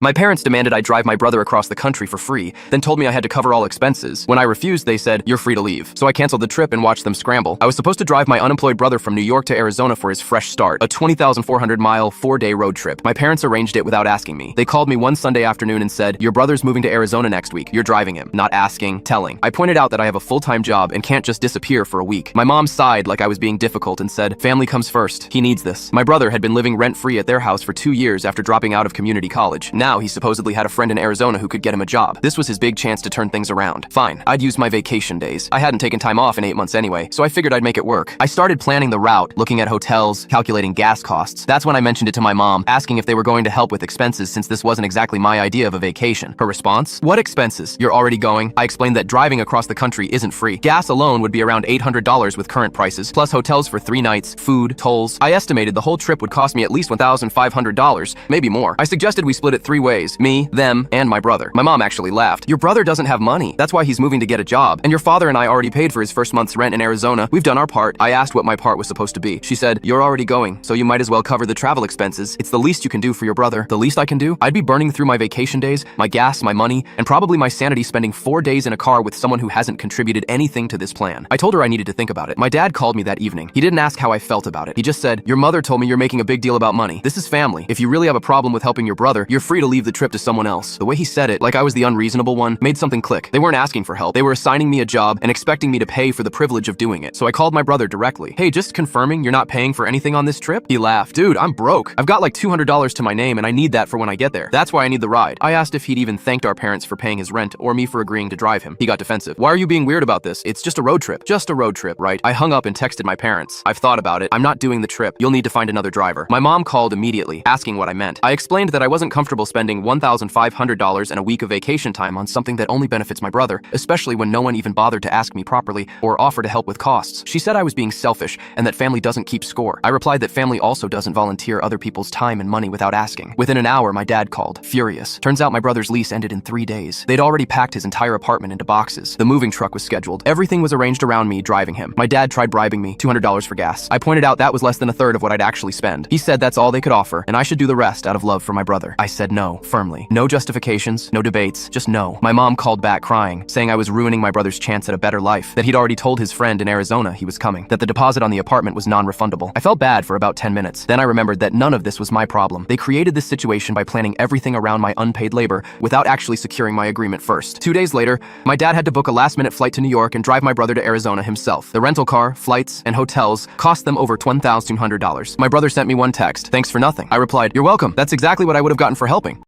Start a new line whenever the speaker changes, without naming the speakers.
My parents demanded I drive my brother across the country for free, then told me I had to cover all expenses. When I refused, they said, "You're free to leave." So I canceled the trip and watched them scramble. I was supposed to drive my unemployed brother from New York to Arizona for his fresh start, a 20,400-mile, 4-day road trip. My parents arranged it without asking me. They called me one Sunday afternoon and said, "Your brother's moving to Arizona next week. You're driving him." Not asking, telling. I pointed out that I have a full-time job and can't just disappear for a week. My mom sighed like I was being difficult and said, "Family comes first. He needs this." My brother had been living rent-free at their house for 2 years after dropping out of community college. Now he supposedly had a friend in Arizona who could get him a job. This was his big chance to turn things around. Fine, I'd use my vacation days. I hadn't taken time off in 8 months anyway, so I figured I'd make it work. I started planning the route, looking at hotels, calculating gas costs. That's when I mentioned it to my mom, asking if they were going to help with expenses since this wasn't exactly my idea of a vacation. Her response? "What expenses? You're already going?" I explained that driving across the country isn't free. Gas alone would be around $800 with current prices, plus hotels for 3 nights, food, tolls. I estimated the whole trip would cost me at least $1,500, maybe more. I suggested we split it 3 ways, me, them, and my brother. My mom actually laughed. "Your brother doesn't have money. That's why he's moving to get a job. And your father and I already paid for his first month's rent in Arizona. We've done our part." I asked what my part was supposed to be. She said, "You're already going, so you might as well cover the travel expenses. It's the least you can do for your brother." The least I can do? I'd be burning through my vacation days, my gas, my money, and probably my sanity spending 4 days in a car with someone who hasn't contributed anything to this plan. I told her I needed to think about it. My dad called me that evening. He didn't ask how I felt about it. He just said, "Your mother told me you're making a big deal about money. This is family. If you really have a problem with helping your brother, you're free to leave the trip to someone else." The way he said it, like I was the unreasonable one, made something click. They weren't asking for help. They were assigning me a job and expecting me to pay for the privilege of doing it. So I called my brother directly. "Hey, just confirming you're not paying for anything on this trip?" He laughed. "Dude, I'm broke. I've got like $200 to my name and I need that for when I get there. That's why I need the ride." I asked if he'd even thanked our parents for paying his rent or me for agreeing to drive him. He got defensive. "Why are you being weird about this? It's just a road trip." "Just a road trip, right?" I hung up and texted my parents. "I've thought about it. I'm not doing the trip. You'll need to find another driver." My mom called immediately, asking what I meant. I explained that I wasn't comfortable spending $1,500 and a week of vacation time on something that only benefits my brother, especially when no one even bothered to ask me properly or offer to help with costs. She said I was being selfish and that family doesn't keep score. I replied that family also doesn't volunteer other people's time and money without asking. Within an hour, my dad called, furious. Turns out my brother's lease ended in 3 days. They'd already packed his entire apartment into boxes. The moving truck was scheduled. Everything was arranged around me driving him. My dad tried bribing me, $200 for gas. I pointed out that was less than a third of what I'd actually spend. He said that's all they could offer, and I should do the rest out of love for my brother. I said no, firmly. No justifications, no debates, just no. My mom called back crying, saying I was ruining my brother's chance at a better life, that he'd already told his friend in Arizona he was coming, that the deposit on the apartment was non-refundable. I felt bad for about 10 minutes. Then I remembered that none of this was my problem. They created this situation by planning everything around my unpaid labor without actually securing my agreement first. 2 days later, my dad had to book a last-minute flight to New York and drive my brother to Arizona himself. The rental car, flights, and hotels cost them over $1,200. My brother sent me one text, "Thanks for nothing." I replied, "You're welcome. That's exactly what I would have gotten for helping."